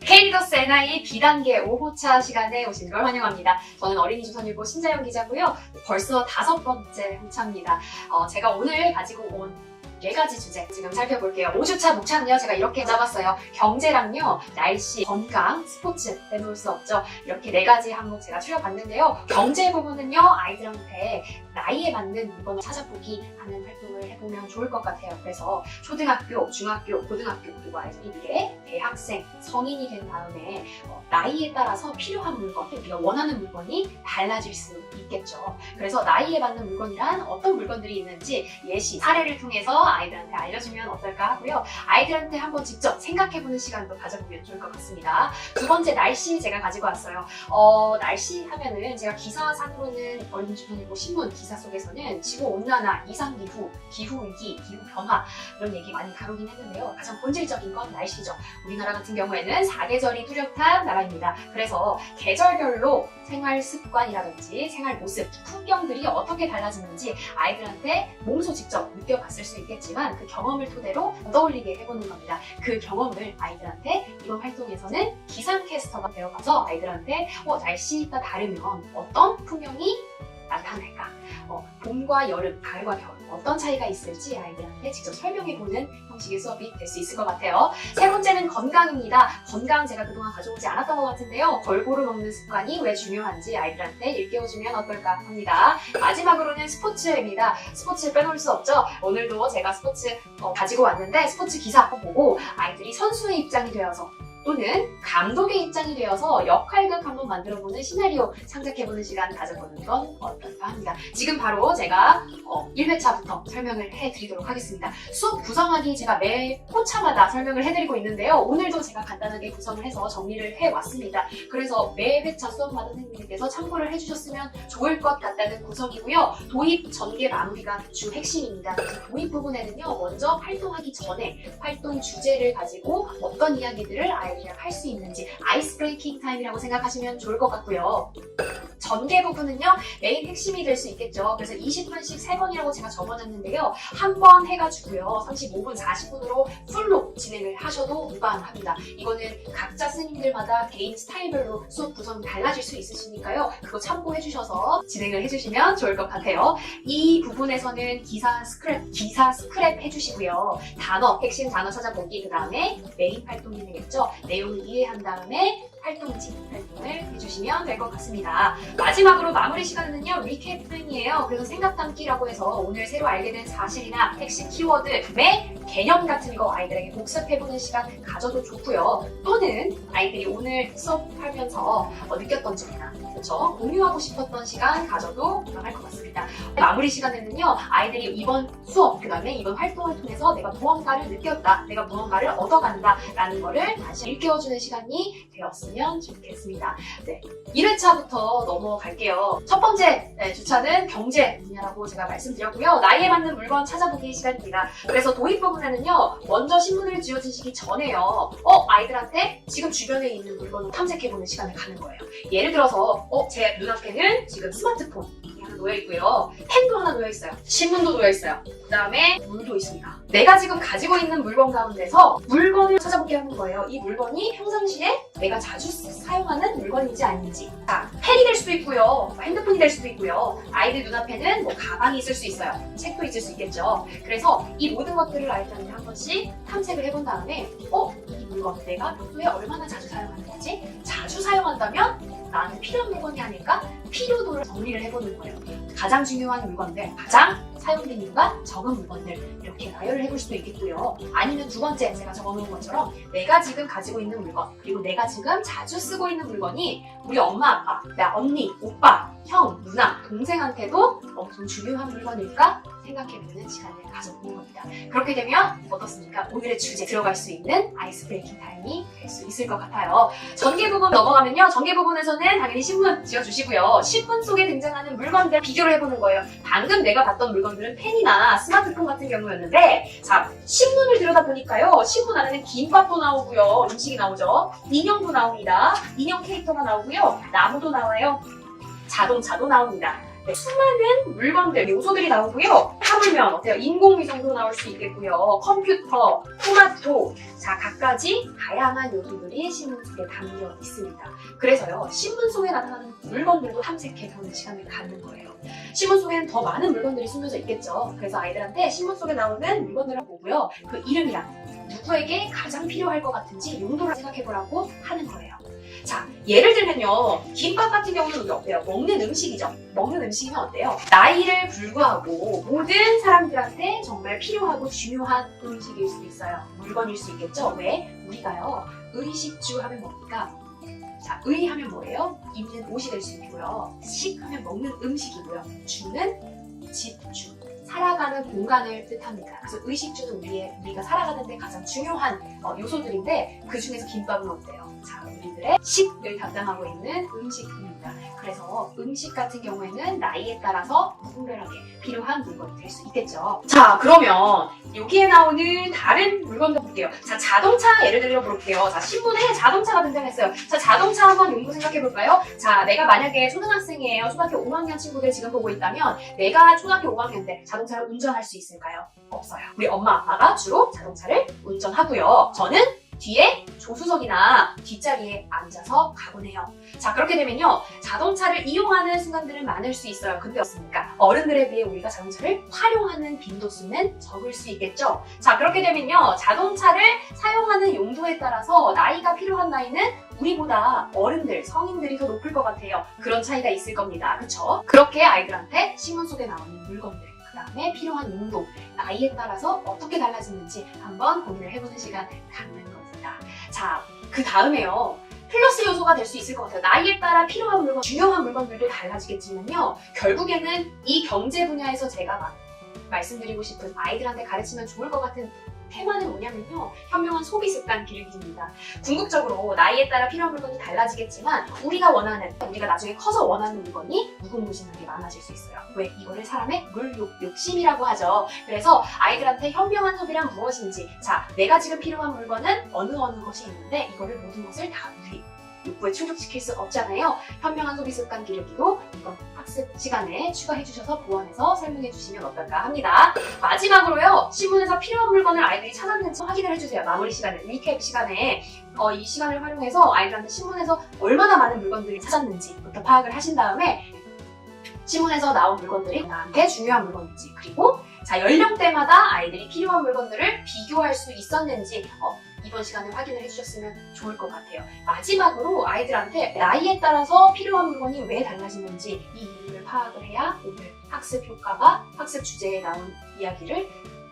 K리더스 NI B단계 5호차 시간에 오신 걸 환영합니다. 저는 어린이조선일보 신자영 기자고요. 벌써 5번째 홍차입니다. 제가 오늘 가지고 온 4가지 주제 지금 살펴볼게요. 5주차 목차는요, 제가 이렇게 잡았어요. 경제랑요, 날씨, 건강, 스포츠 빼놓을 수 없죠. 이렇게 4가지 항목 제가 추려봤는데요. 경제 부분은요, 아이들한테 나이에 맞는 물건을 찾아보기 하는 활동을 해보면 좋을 것 같아요. 그래서 초등학교, 중학교, 고등학교, 그리고 아이들이 이게 대학생, 성인이 된 다음에 나이에 따라서 필요한 물건, 우리가 원하는 물건이 달라질 수 있겠죠. 그래서 나이에 맞는 물건이란 어떤 물건들이 있는지 예시, 사례를 통해서 아이들한테 알려주면 어떨까 하고요. 아이들한테 한번 직접 생각해보는 시간도 가져보면 좋을 것 같습니다. 2번째, 날씨 제가 가지고 왔어요. 날씨 하면은 제가 기사상으로는 어린이조선일보 신문 기사 속에서는 지구온난화, 이상기후, 기후위기, 기후변화 이런 얘기 많이 다루긴 했는데요. 가장 본질적인 건 날씨죠. 우리나라 같은 경우에는 4계절이 뚜렷한 나라입니다. 그래서 계절별로 생활 습관이라든지 생활 모습, 풍경들이 어떻게 달라지는지 아이들한테 몸소 직접 느껴봤을 수 있겠지만 그 경험을 토대로 떠올리게 해보는 겁니다. 그 경험을 아이들한테 이번 활동에서는 기상캐스터가 되어가서 아이들한테 날씨가 다르면 어떤 풍경이 나타날까? 봄과 여름, 가을과 겨울 어떤 차이가 있을지 아이들한테 직접 설명해보는 형식의 수업이 될 수 있을 것 같아요. 3번째는 건강입니다. 건강 제가 그동안 가져오지 않았던 것 같은데요. 골고루 먹는 습관이 왜 중요한지 아이들한테 일깨워주면 어떨까 합니다. 마지막으로는 스포츠입니다. 스포츠 빼놓을 수 없죠. 오늘도 제가 스포츠 가지고 왔는데 스포츠 기사 한번 보고 아이들이 선수의 입장이 되어서 또는 감독의 입장이 되어서 역할극 한번 만들어보는 시나리오 창작해보는 시간 가져보는 건 어떨까 합니다. 지금 바로 제가 1회차부터 설명을 해드리도록 하겠습니다. 수업 구성하기 제가 매 호차마다 설명을 해드리고 있는데요. 오늘도 제가 간단하게 구성을 해서 정리를 해왔습니다. 그래서 매 회차 수업마다 선생님께서 참고를 해주셨으면 좋을 것 같다는 구성이고요. 도입 전개 마무리가 주 핵심입니다. 그래서 도입 부분에는요, 먼저 활동하기 전에 활동 주제를 가지고 어떤 이야기들을 아이들이랑 할 수 있는지 아이스 브레이킹 타임이라고 생각하시면 좋을 것 같고요. 전개 부분은요, 메인 핵심이 될 수 있겠죠. 그래서 20분씩 3번이라고 제가 적어놨는데요. 한 번 해가지고요, 35분, 40분으로 풀로 진행을 하셔도 무방합니다. 이거는 각자 스님들마다 개인 스타일별로 수업 구성이 달라질 수 있으시니까요. 그거 참고해주셔서 진행을 해주시면 좋을 것 같아요. 이 부분에서는 기사 스크랩 해주시고요. 단어, 핵심 단어 찾아보기, 그 다음에 메인 활동이 되겠죠. 내용을 이해한 다음에 활동지 활동을 해주시면 될 것 같습니다. 마지막으로 마무리 시간은요, 리캡팅이에요. 그래서 생각 담기라고 해서 오늘 새로 알게 된 사실이나 핵심 키워드의 개념 같은 거 아이들에게 복습해보는 시간 가져도 좋고요. 또는 아이들이 오늘 수업하면서 느꼈던 점이나 그렇죠? 공유하고 싶었던 시간 가져도 무방할 것 같습니다. 마무리 시간에는요, 아이들이 이번 수업, 그 다음에 이번 활동을 통해서 내가 무언가를 느꼈다, 내가 무언가를 얻어간다 라는 거를 다시 일깨워주는 시간이 되었으면 좋겠습니다. 네, 1회차부터 넘어갈게요. 첫 번째 주차는 경제 분야라고 제가 말씀드렸고요. 나이에 맞는 물건 찾아보기 시간입니다. 그래서 도입 부분에는요, 먼저 신문을 쥐어주시기 전에요, 아이들한테 지금 주변에 있는 물건을 탐색해보는 시간을 가는 거예요. 예를 들어서 제 눈앞에는 지금 스마트폰이 하나 놓여있고요, 펜도 하나 놓여있어요, 신문도 놓여있어요, 그 다음에 물도 있습니다. 내가 지금 가지고 있는 물건 가운데서 물건을 찾아보게 하는 거예요. 이 물건이 평상시에 내가 자주 사용하는 물건인지 아닌지. 자, 펜이 될 수도 있고요, 핸드폰이 될 수도 있고요, 아이들 눈앞에는 가방이 있을 수 있어요, 책도 있을 수 있겠죠. 그래서 이 모든 것들을 아이들한테 한 번씩 탐색을 해본 다음에 이 물건 내가 평소에 얼마나 자주 사용하는 거지? 자주 사용한다면 나한테 필요한 물건이 아닐까? 필요도를 정리를 해보는 거예요. 가장 중요한 물건들, 가장 사용된 이유가 적은 물건들, 이렇게 나열을 해볼 수도 있겠고요. 아니면 2번째 제가 적어놓은 것처럼 내가 지금 가지고 있는 물건, 그리고 내가 지금 자주 쓰고 있는 물건이 우리 엄마, 아빠, 나 언니, 오빠, 형, 누나, 동생한테도 엄청 중요한 물건일까? 생각해보는 시간을 가져보는 겁니다. 그렇게 되면 어떻습니까? 오늘의 주제 들어갈 수 있는 아이스 브레이킹 타임이 될 수 있을 것 같아요. 전개 부분 넘어가면요, 전개 부분에서는 당연히 신문 지어주시고요. 신문 속에 등장하는 물건들 비교를 해보는 거예요. 방금 내가 봤던 물건들은 펜이나 스마트폰 같은 경우였는데, 자, 신문을 들여다보니까요, 신문 안에는 김밥도 나오고요, 음식이 나오죠, 인형도 나옵니다, 인형 캐릭터가 나오고요, 나무도 나와요, 자동차도 나옵니다. 네, 수많은 물건들, 요소들이 나오고요. 하물며 어때요? 인공위성도 나올 수 있겠고요. 컴퓨터, 토마토, 자 갖가지 다양한 요소들이 신문 속에 담겨 있습니다. 그래서요, 신문 속에 나타나는 물건들도 탐색해보는 시간을 갖는 거예요. 신문 속에는 더 많은 물건들이 숨겨져 있겠죠. 그래서 아이들한테 신문 속에 나오는 물건들을 보고요. 그 이름이랑 누구에게 가장 필요할 것 같은지 용도를 생각해보라고 하는 거예요. 자, 예를 들면요. 김밥 같은 경우는 우리 어때요? 먹는 음식이죠. 먹는 음식이면 어때요? 나이를 불구하고 모든 사람들한테 정말 필요하고 중요한 음식일 수 있어요. 물건일 수 있겠죠? 왜? 우리가요. 의식주 하면 뭡니까? 자, 의 하면 뭐예요? 입는 옷이 될 수 있고요. 식 하면 먹는 음식이고요. 주는 집주. 살아가는 공간을 뜻합니다. 그래서 의식주는 우리가 살아가는데 가장 중요한 요소들인데 그 중에서 김밥은 어때요? 자, 우리들의 식을 담당하고 있는 음식입니다. 그래서 음식 같은 경우에는 나이에 따라서 무분별하게 필요한 물건이 될 수 있겠죠. 자, 그러면 여기에 나오는 다른 물건도 볼게요. 자, 자동차 예를 들어 볼게요. 자, 신문에 자동차가 등장했어요. 자, 자동차 한번 용도 생각해 볼까요? 자, 내가 만약에 초등학생이에요. 초등학교 5학년 친구들 지금 보고 있다면 내가 초등학교 5학년 때 자동차를 운전할 수 있을까요? 없어요. 우리 엄마 아빠가 주로 자동차를 운전하고요. 저는 뒤에 조수석이나 뒷자리에 앉아서 가곤 해요. 자, 그렇게 되면요. 자동차를 이용하는 순간들은 많을 수 있어요. 근데 어떻습니까? 어른들에 비해 우리가 자동차를 활용하는 빈도수는 적을 수 있겠죠? 자, 그렇게 되면요. 자동차를 사용하는 용도에 따라서 나이가 필요한 나이는 우리보다 어른들, 성인들이 더 높을 것 같아요. 그런 차이가 있을 겁니다. 그쵸? 그렇게 아이들한테 신문 속에 나오는 물건들, 그 다음에 필요한 용도, 나이에 따라서 어떻게 달라지는지 한번 고민을 해보는 시간 갖는 겁니다. 자, 그 다음에요. 플러스 요소가 될 수 있을 것 같아요. 나이에 따라 필요한 물건, 중요한 물건들도 달라지겠지만요. 결국에는 이 경제 분야에서 제가 말씀드리고 싶은 아이들한테 가르치면 좋을 것 같은 테마는 뭐냐면요. 현명한 소비 습관 기르기입니다. 궁극적으로 나이에 따라 필요한 물건이 달라지겠지만 우리가 나중에 커서 원하는 물건이 무궁무진하게 많아질 수 있어요. 왜? 이거를 사람의 욕심이라고 하죠. 그래서 아이들한테 현명한 소비란 무엇인지, 자, 내가 지금 필요한 물건은 어느 것이 있는데 이거를 모든 것을 다 우리 욕구에 충족시킬 수 없잖아요. 현명한 소비 습관 기르기도 이건 학습 시간에 추가해 주셔서 보완해서 설명해 주시면 어떨까 합니다. 마지막으로요. 신문에서 필요한 물건을 아이들이 찾았는지 확인을 해주세요. 마무리 시간에, 리캡 시간에 이 시간을 활용해서 아이들한테 신문에서 얼마나 많은 물건들을 찾았는지부터 파악을 하신 다음에 신문에서 나온 물건들이 나한테 중요한 물건인지, 그리고 자, 연령대마다 아이들이 필요한 물건들을 비교할 수 있었는지 이번 시간에 확인을 해주셨으면 좋을 것 같아요. 마지막으로 아이들한테 나이에 따라서 필요한 물건이 왜 달라지는지 이 이유를 파악을 해야 오늘 학습 효과가 학습 주제에 나온 이야기를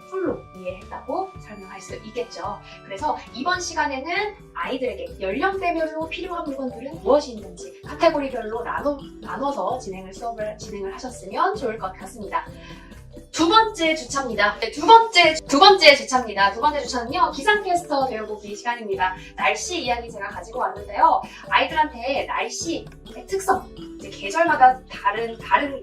풀로 이해했다고 설명할 수 있겠죠. 그래서 이번 시간에는 아이들에게 연령대별로 필요한 물건들은 무엇이 있는지 카테고리별로 나눠서 수업을 진행을 하셨으면 좋을 것 같습니다. 두 번째 주차입니다. 네, 두 번째 주차입니다. 두 번째 주차는요, 기상캐스터 되어보기 시간입니다. 날씨 이야기 제가 가지고 왔는데요. 아이들한테 날씨의 특성, 이제 계절마다 다른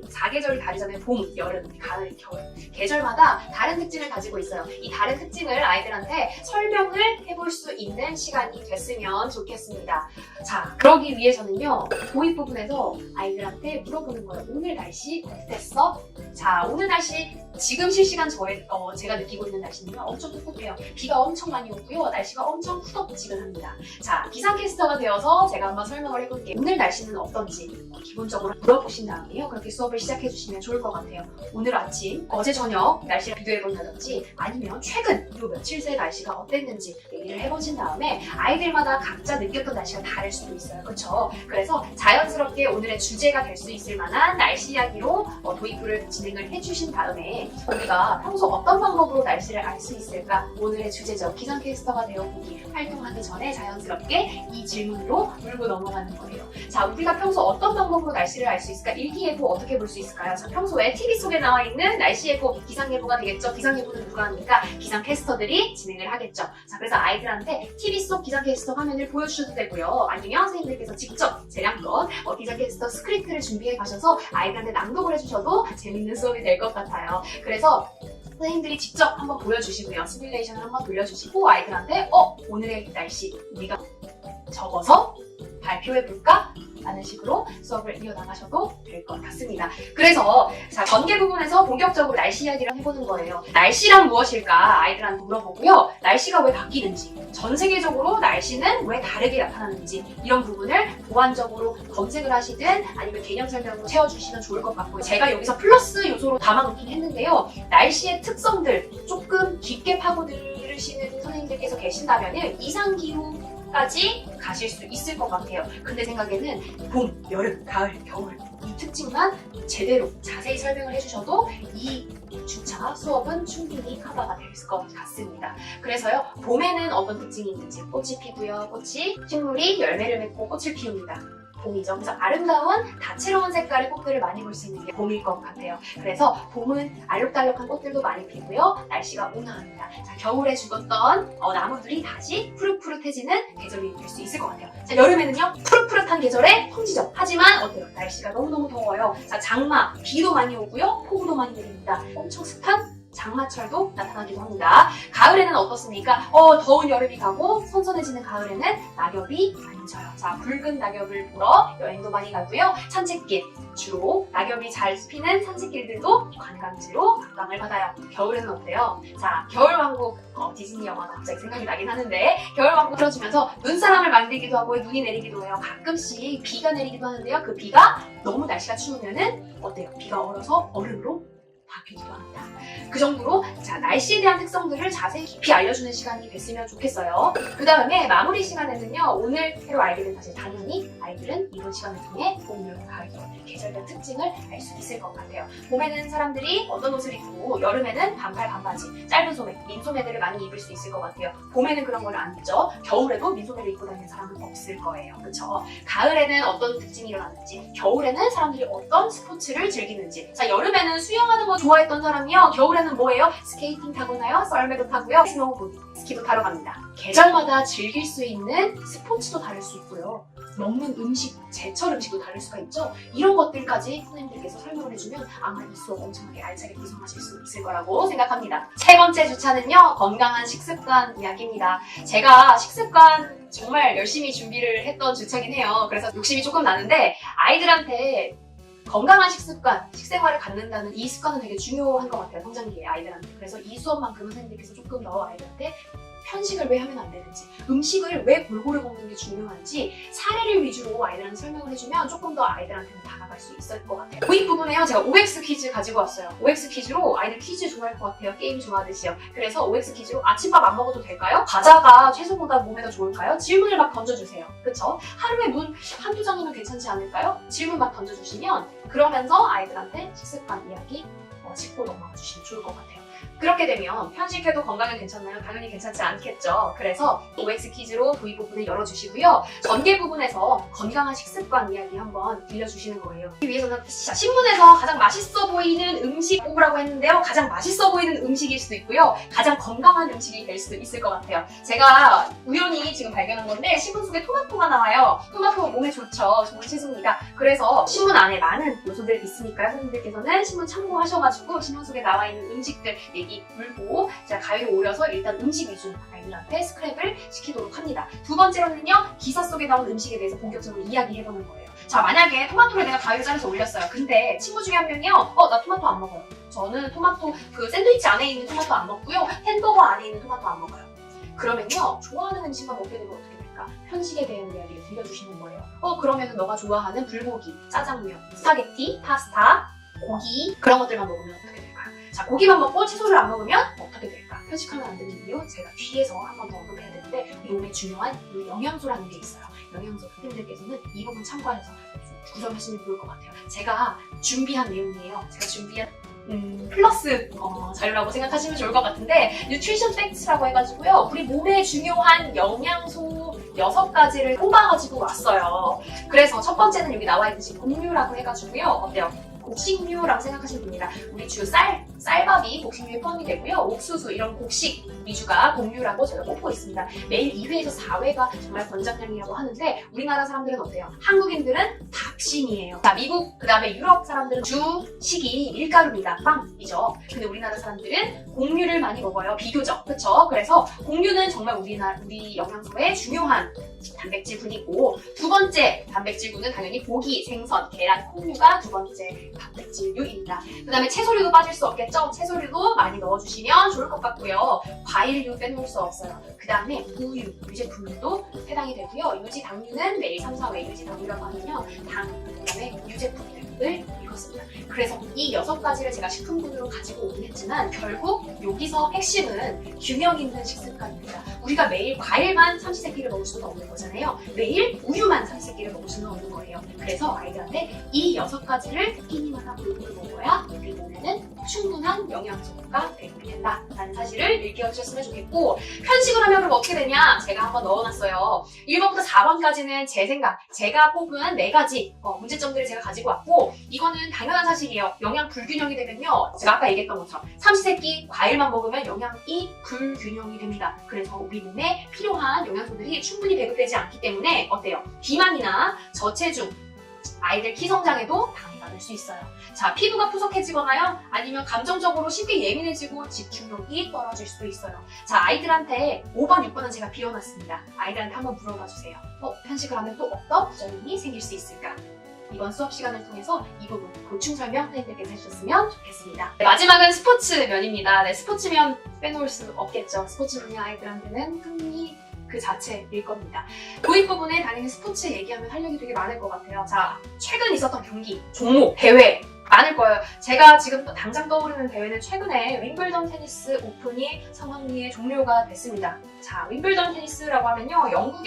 사계절이 다르잖아요. 봄, 여름, 가을, 겨울. 계절마다 다른 특징을 가지고 있어요. 이 다른 특징을 아이들한테 설명을 해볼 수 있는 시간이 됐으면 좋겠습니다. 자, 그러기 위해서는요, 도입 부분에서 아이들한테 물어보는 거예요. 오늘 날씨 어땠어? 자, 오늘 날씨 지금 실시간 제가 느끼고 있는 날씨는요, 엄청 꿉꿉해요. 비가 엄청 많이 오고요. 날씨가 엄청 후덥지근합니다. 자, 기상캐스터가 되어서 제가 한번 설명을 해볼게요. 오늘 날씨는 어떤지 기본적으로 물어보신 다음에요. 그렇게 수업을 시작해 주시면 좋을 것 같아요. 오늘 아침, 어제 저녁 날씨를 비교해본다든지 아니면 최근 요 며칠 새 날씨가 어땠는지 얘기를 해보신 다음에 아이들마다 각자 느꼈던 날씨가 다를 수도 있어요. 그렇죠? 그래서 자연스럽게 오늘의 주제가 될 수 있을 만한 날씨 이야기로 도입부를 진행을 해주신 다음에 우리가 평소 어떤 방법으로 날씨를 알 수 있을까? 오늘의 주제죠. 기상캐스터가 되어보기 활동하기 전에 자연스럽게 이 질문으로 물고 넘어가는 거예요. 자, 우리가 평소 어떤 방법으로 날씨를 알 수 있을까? 일기예보 어떻게 볼 수 있을까요? 자, 평소에 TV 속에 나와 있는 날씨예보, 기상예보가 되겠죠. 기상예보는 누가 합니까? 기상캐스터들이 진행을 하겠죠. 자, 그래서 아이들한테 TV 속 기상캐스터 화면을 보여주셔도 되고요. 아니면 선생님들께서 직접 재량껏 기상캐스터 스크립트를 준비해 가셔서 아이들한테 낭독을 해주셔도 재밌는 수업이 될 것 같아요. 그래서 선생님들이 직접 한번 보여주시고요. 시뮬레이션을 한번 돌려주시고 아이들한테 오늘의 날씨 우리가 적어서 발표해볼까? 라는 식으로 수업을 이어나가셔도 될 것 같습니다. 그래서 자, 전개 부분에서 본격적으로 날씨 이야기를 해보는 거예요. 날씨란 무엇일까 아이들한테 물어보고요. 날씨가 왜 바뀌는지, 전 세계적으로 날씨는 왜 다르게 나타나는지 이런 부분을 보완적으로 검색을 하시든 아니면 개념 설명으로 채워주시면 좋을 것 같고요. 제가 여기서 플러스 요소로 담아놓긴 했는데요. 날씨의 특성들 조금 깊게 파고들으시는 선생님들께서 계신다면 이상기후까지 가실 수 있을 것 같아요. 근데 생각에는 봄, 여름, 가을, 겨울 이 특징만 제대로 자세히 설명을 해주셔도 이 주차 수업은 충분히 커버가 될 것 같습니다. 그래서요, 봄에는 어떤 특징이 있는지 꽃이 피고요. 식물이 열매를 맺고 꽃을 피웁니다. 봄이죠. 그래서 아름다운 다채로운 색깔의 꽃들을 많이 볼 수 있는 게 봄일 것 같아요. 그래서 봄은 알록달록한 꽃들도 많이 피고요. 날씨가 온화합니다. 자, 겨울에 죽었던 나무들이 다시 푸릇푸릇해지는 계절이 될 수 있을 것 같아요. 자, 여름에는요, 푸릇푸릇한 계절에 성지죠. 하지만 어때요? 날씨가 너무너무 더워요. 자, 장마, 비도 많이 오고요. 폭우도 많이 내립니다. 엄청 습한 장마철도 나타나기도 합니다. 가을에는 어떻습니까? 더운 여름이 가고 선선해지는 가을에는 낙엽이 많이 져요. 자, 붉은 낙엽을 보러 여행도 많이 가고요. 산책길, 주로 낙엽이 잘 피는 산책길들도 관광지로 각광을 받아요. 겨울에는 어때요? 자, 겨울왕국, 디즈니 영화가 갑자기 생각이 나긴 하는데 겨울왕국 틀어주면서 눈사람을 만들기도 하고 눈이 내리기도 해요. 가끔씩 비가 내리기도 하는데요. 그 비가 너무 날씨가 추우면은 어때요? 비가 얼어서 얼음으로 바뀌기도 합니다. 그 정도로 자, 날씨에 대한 특성들을 자세히 깊이 알려주는 시간이 됐으면 좋겠어요. 그 다음에 마무리 시간에는요, 오늘 새로 알게 된 사실 당연히 아이들은 이번 시간을 통해 봄, 여름, 가을, 겨울 계절별 특징을 알 수 있을 것 같아요. 봄에는 사람들이 어떤 옷을 입고 여름에는 반팔, 반바지, 짧은 소매, 민소매들을 많이 입을 수 있을 것 같아요. 봄에는 그런 걸 안 입죠. 겨울에도 민소매를 입고 다니는 사람은 없을 거예요. 그쵸? 가을에는 어떤 특징이 일어나는지, 겨울에는 사람들이 어떤 스포츠를 즐기는지. 자, 여름에는 수영하는 거 좋아했던 사람이요. 겨울에는 뭐예요? 스케이팅 타거나요? 썰매도 타고요. 스노우보드, 스키도 타러 갑니다. 계절마다 즐길 수 있는 스포츠도 다를 수 있고요. 먹는 음식, 제철 음식도 다를 수가 있죠. 이런 것들까지 선생님들께서 설명을 해주면 아마 이 수업 엄청나게 알차게 구성하실 수 있을 거라고 생각합니다. 세 번째 주차는요, 건강한 식습관 이야기입니다. 제가 식습관 정말 열심히 준비를 했던 주차긴 해요. 그래서 욕심이 조금 나는데 아이들한테 건강한 식습관, 식생활을 갖는다는 이 습관은 되게 중요한 것 같아요. 성장기에 아이들한테. 그래서 이 수업만큼은 선생님들께서 조금 더 아이들한테 편식을 왜 하면 안 되는지, 음식을 왜 골고루 먹는 게 중요한지 사례를 위주로 아이들한테 설명을 해주면 조금 더 아이들한테는 다가갈 수 있을 것 같아요. 고입 부분에요, 제가 OX 퀴즈 가지고 왔어요. OX 퀴즈로 아이들 퀴즈 좋아할 것 같아요. 게임 좋아하듯이요. 그래서 OX 퀴즈로 아침밥 안 먹어도 될까요? 과자가 채소보다 몸에 더 좋을까요? 질문을 막 던져주세요. 그쵸? 하루에 문 한두 장이면 괜찮지 않을까요? 질문 막 던져주시면 그러면서 아이들한테 식습관 이야기 짚고 넘어가 주시면 좋을 것 같아요. 그렇게 되면 편식해도 건강은 괜찮나요? 당연히 괜찮지 않겠죠. 그래서 OX 퀴즈로 도입 부분을 열어주시고요. 전개 부분에서 건강한 식습관 이야기 한번 들려주시는 거예요. 이 위해서는 신문에서 가장 맛있어 보이는 음식 꼽으라고 했는데요. 가장 맛있어 보이는 음식일 수도 있고요. 가장 건강한 음식이 될 수도 있을 것 같아요. 제가 우연히 지금 발견한 건데 신문 속에 토마토가 나와요. 토마토 몸에 좋죠. 좋은 채소입니다. 그래서 신문 안에 많은 요소들이 있으니까요. 선생님들께서는 신문 참고하셔가지고 신문 속에 나와 있는 음식들 얘기 물고 제가 가위로 오려서 일단 음식 위주로 아이들한테 스크랩을 시키도록 합니다. 두 번째로는요, 기사 속에 나온 음식에 대해서 본격적으로 이야기해보는 거예요. 자, 만약에 토마토를 내가 가위로 잘라서 올렸어요. 근데 친구 중에 한 명이요, 나 토마토 안 먹어요. 저는 토마토, 샌드위치 안에 있는 토마토 안 먹고요, 햄버거 안에 있는 토마토 안 먹어요. 그러면요, 좋아하는 음식만 먹게 되면 어떻게 될까? 편식에 대한 이야기를 들려주시는 거예요. 그러면은 너가 좋아하는 불고기, 짜장면, 스파게티, 파스타, 고기 그런 것들만 먹으면 어떻게 될까? 자, 고기만 먹고 채소를 안 먹으면 어떻게 될까? 편식하면 안 되는 이유 제가 뒤에서 한 번 더 언급해야 되는데 우리 몸에 중요한 영양소라는 게 있어요. 영양소 선생님들께서는 이 부분 참고하셔서 구성하시면 좋을 것 같아요. 제가 준비한 내용이에요. 제가 준비한 플러스 자료라고 생각하시면 좋을 것 같은데 뉴트리션 팩트라고 해가지고요. 우리 몸에 중요한 영양소 6가지를 뽑아가지고 왔어요. 그래서 첫 번째는 여기 나와 있듯이 곡류라고 해가지고요. 어때요? 곡식류라고 생각하시면 됩니다. 우리 주 쌀 쌀밥이 곡식류에 포함이 되고요. 옥수수 이런 곡식 위주가 곡류라고 저희가 꼽고 있습니다. 매일 2회에서 4회가 정말 권장량이라고 하는데 우리나라 사람들은 어때요? 한국인들은 답심이에요. 자, 미국 그다음에 유럽 사람들은 주식이 밀가루입니다. 빵이죠. 근데 우리나라 사람들은 곡류를 많이 먹어요. 비교적. 그쵸? 그래서 곡류는 정말 우리 영양소에 중요한 단백질군이고, 두 번째 단백질군은 당연히 고기, 생선, 계란, 콩류가 두 번째 단백질류입니다. 그 다음에 채소류도 빠질 수 없겠죠? 채소류도 많이 넣어주시면 좋을 것 같고요. 과일류 빼놓을 수 없어요. 그 다음에 우유, 유제품류도 해당이 되고요. 유지 당류는 매일 3, 4회 유지 당류라고 하면요. 그 다음에 유제품을 읽었습니다. 그래서 이 6가지를 제가 식품군으로 가지고 오긴 했지만 결국 여기서 핵심은 균형 있는 식습관입니다. 우리가 매일 과일만 삼시세끼를 먹을 수는 없는 거잖아요. 매일 우유만 삼시세끼를 먹을 수는 없는 거예요. 그래서 아이들한테 이 6가지를 끼니마다 골고루 먹어야 우리 몸에는 충분한 영양소가 배분이 된다라는 사실을 일깨워주셨으면 좋겠고, 편식을 하면 그럼 어떻게 되냐? 제가 한번 넣어놨어요. 1번부터 4번까지는 제 생각, 제가 뽑은 4가지 문제점들을 제가 가지고 왔고, 이거는 당연한 사실이에요. 영양 불균형이 되면요, 제가 아까 얘기했던 것처럼 삼시세끼 과일만 먹으면 영양이 불균형이 됩니다. 그래서 우리 몸에 필요한 영양소들이 충분히 배급되지 않기 때문에 어때요? 비만이나 저체중, 아이들 키성장에도 방해받을 수 있어요. 자, 피부가 푸석해지거나요, 아니면 감정적으로 쉽게 예민해지고 집중력이 떨어질 수도 있어요. 자, 아이들한테 5번, 6번은 제가 비워놨습니다. 아이들한테 한번 물어봐 주세요. 편식을 하면 또 어떤 부작용이 생길 수 있을까? 이번 수업 시간을 통해서 이 부분 보충 설명 선생님들께서 해주셨으면 좋겠습니다. 네, 마지막은 스포츠면입니다. 네, 스포츠면 빼놓을 수 없겠죠. 스포츠면이 아이들한테는 흥미 그 자체일 겁니다. 도입 부분에 당연히 스포츠 얘기하면 할 얘기 되게 많을 것 같아요. 자, 최근 있었던 경기, 종목, 대회 많을 거예요. 제가 지금 당장 떠오르는 대회는 최근에 윈블던 테니스 오픈이 성황리에 종료가 됐습니다. 자, 윈블던 테니스라고 하면요, 영국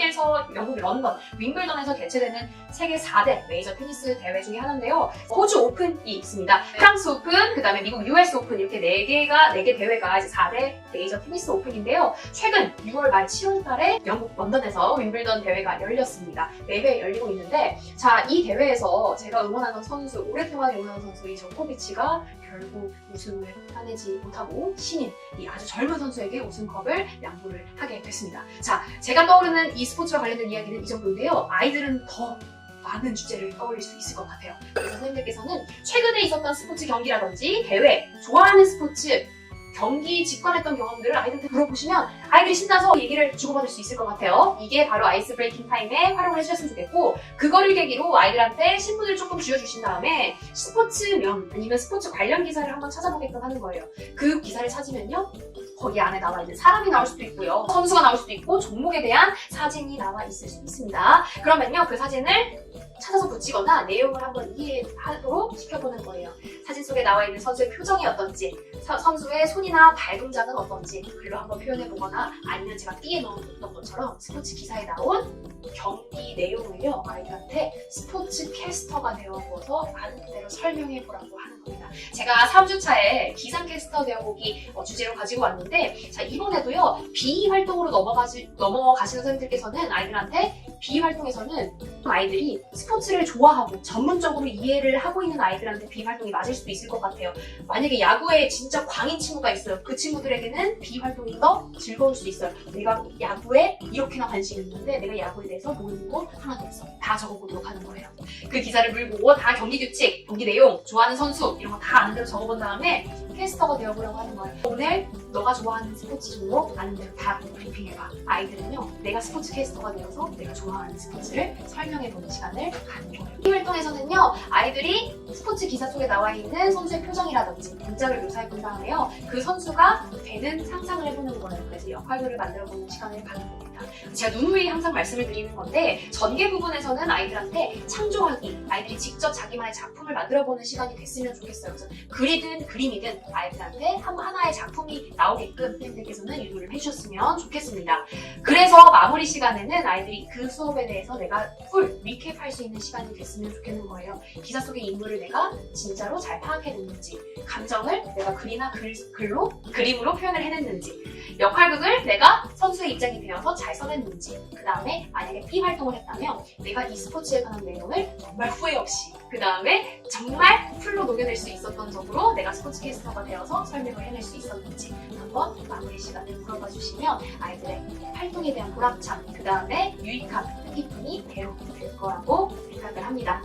런던 윈블던에서 개최되는 세계 4대 메이저 테니스 대회 중에 하나인데요. 호주 오픈이 있습니다. 프랑스 오픈, 그 다음에 미국 US 오픈, 이렇게 4개 대회가 이제 4대 메이저 테니스 오픈인데요. 최근 6월 말 7월 달에 영국 런던에서 윈블던 대회가 열렸습니다. 매회 열리고 있는데, 자, 이 대회에서 제가 응원하던 선수, 오랫동안 응원하던 선수 이 조코비치가 결국 우승을 따내지 못하고 신인, 이 아주 젊은 선수에게 우승컵을 양보를 하게 됐습니다. 자, 제가 떠오르는 이 스포츠와 관련된 이야기는 이 정도인데요. 아이들은 더 많은 주제를 떠올릴 수 있을 것 같아요. 그래서 선생님들께서는 최근에 있었던 스포츠 경기라든지 대회, 좋아하는 스포츠, 경기 직관했던 경험들을 아이들한테 물어보시면 아이들이 신나서 얘기를 주고받을 수 있을 것 같아요. 이게 바로 아이스 브레이킹 타임에 활용을 해주셨으면 좋겠고, 그거를 계기로 아이들한테 신문을 조금 쥐어주신 다음에 스포츠면 아니면 스포츠 관련 기사를 한번 찾아보게끔 하는 거예요. 그 기사를 찾으면요, 거기 안에 나와 있는 사람이 나올 수도 있고요, 선수가 나올 수도 있고, 종목에 대한 사진이 나와 있을 수 있습니다. 그러면요, 그 사진을 찾아서 붙이거나 내용을 한번 이해하도록 시켜보는 거예요. 사진 속에 나와 있는 선수의 표정이 어떤지, 선수의 손이나 발 동작은 어떤지 글로 한번 표현해보거나, 아니면 제가 띠에 넣었던 것처럼 스포츠 기사에 나온 경기 내용을요, 아이들한테 스포츠 캐스터가 되어보어서 아는 그대로 설명해보라고 하는 겁니다. 제가 3주차에 기상캐스터 되어보기 주제로 가지고 왔는데, 자, 이번에도요, 비활동으로 넘어가시는 선생님들께서는 아이들한테, 비활동에서는 아이들이 스포츠를 좋아하고 전문적으로 이해를 하고 있는 아이들한테 비활동이 맞을 수도 있을 것 같아요. 만약에 야구에 진짜 광인 친구가 있어요. 그 친구들에게는 비활동이 더 즐거울 수 있어요. 내가 야구에 이렇게나 관심이 있는데 내가 야구에 대해서 모르는 거 하나도 없어. 다 적어보도록 하는 거예요. 그 기사를 물고 다 경기 규칙, 경기 내용, 좋아하는 선수 이런 거 다 아는 대로 적어본 다음에 캐스터가 되어보려고 하는 거예요. 오늘 너가 좋아하는 스포츠 종목 아는 대로 다 브리핑해봐. 아이들은요, 내가 스포츠 캐스터가 되어서 내가 좋아하는 스포츠를 설명해보는 시간을 갖는 거예요. 이 활동에서는요, 아이들이 스포츠 기사 속에 나와 있는 선수의 표정이라든지 문장을 묘사해본 다음에요, 그 선수가 되는 상상을 해보는 거예요. 그래서 역할들을 만들어보는 시간을 갖는 겁니다. 제가 누누이 항상 말씀을 드리는 건데, 전개 부분에서는 아이들한테 창조하기, 아이들이 직접 자기만의 작품을 만들어보는 시간이 됐으면 좋겠어요. 그래서 글이든 그림이든 아이들한테 하나의 작품이 나오게끔 선생님들께서는 유도를 해주셨으면 좋겠습니다. 그래서 마무리 시간에는 아이들이 그 수업에 대해서 내가 풀 리캡할 수 있는 시간이 됐으면 좋겠는 거예요. 기사 속의 인물을 내가 진짜로 잘 파악해냈는지, 감정을 내가 글이나 글로, 그림으로 표현을 해냈는지, 역할극을 내가 선수의 입장이 되어서 잘 써냈는지, 그 다음에 만약에 비활동을 했다면 내가 이 스포츠에 관한 내용을 정말 후회 없이 그 다음에 정말 풀로 녹여낼 수 있었던 점으로 내가 스포츠캐스터가 되어서 설명을 해낼 수 있었는지 한번 마무리 시간에 물어봐 주시면 아이들의 활동에 대한 보람참, 그 다음에 유익함, 뜻깊음이 될 거라고 생각을 합니다.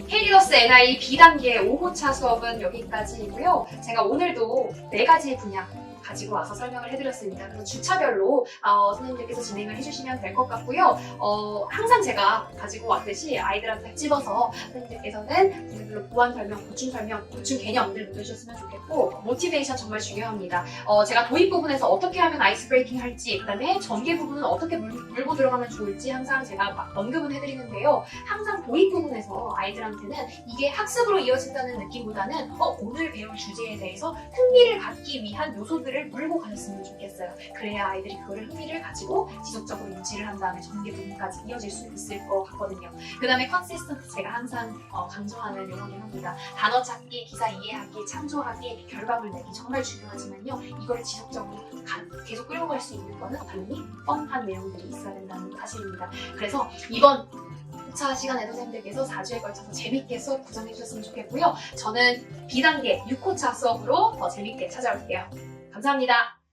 K리더스 NI B단계 5호차 수업은 여기까지이고요. 제가 오늘도 4가지 분야 가지고 와서 설명을 해드렸습니다. 그래서 주차별로 선생님들께서 진행을 해주시면 될 것 같고요. 항상 제가 가지고 왔듯이 아이들한테 집어서 선생님들께서는 분들별로 보완 설명, 보충 개념들 묻어주셨으면 좋겠고 모티베이션 정말 중요합니다. 제가 도입 부분에서 어떻게 하면 아이스 브레이킹 할지, 그 다음에 전개 부분은 어떻게 물고 들어가면 좋을지 항상 제가 언급은 해드리는데요. 항상 도입 부분에서 아이들한테는 이게 학습으로 이어진다는 느낌보다는 오늘 배울 주제에 대해서 흥미를 갖기 위한 요소들을 물고 가셨으면 좋겠어요. 그래야 아이들이 그거를 흥미를 가지고 지속적으로 유지를 한 다음에 전개 부분까지 이어질 수 있을 것 같거든요. 그 다음에 컨시스턴트 제가 항상 강조하는 요소긴 합니다. 단어 찾기, 기사 이해하기, 참조하기, 결과물 내기 정말 중요하지만요. 이걸 지속적으로 계속 끌고 갈 수 있는 거는 당연히 뻔한 내용들이 있어야 된다는 사실입니다. 그래서 이번 5차 시간에 선생님들께서 4주에 걸쳐서 재밌게 수업 구성해 주셨으면 좋겠고요. 저는 B단계 6호차 수업으로 더 재밌게 찾아올게요. 감사합니다.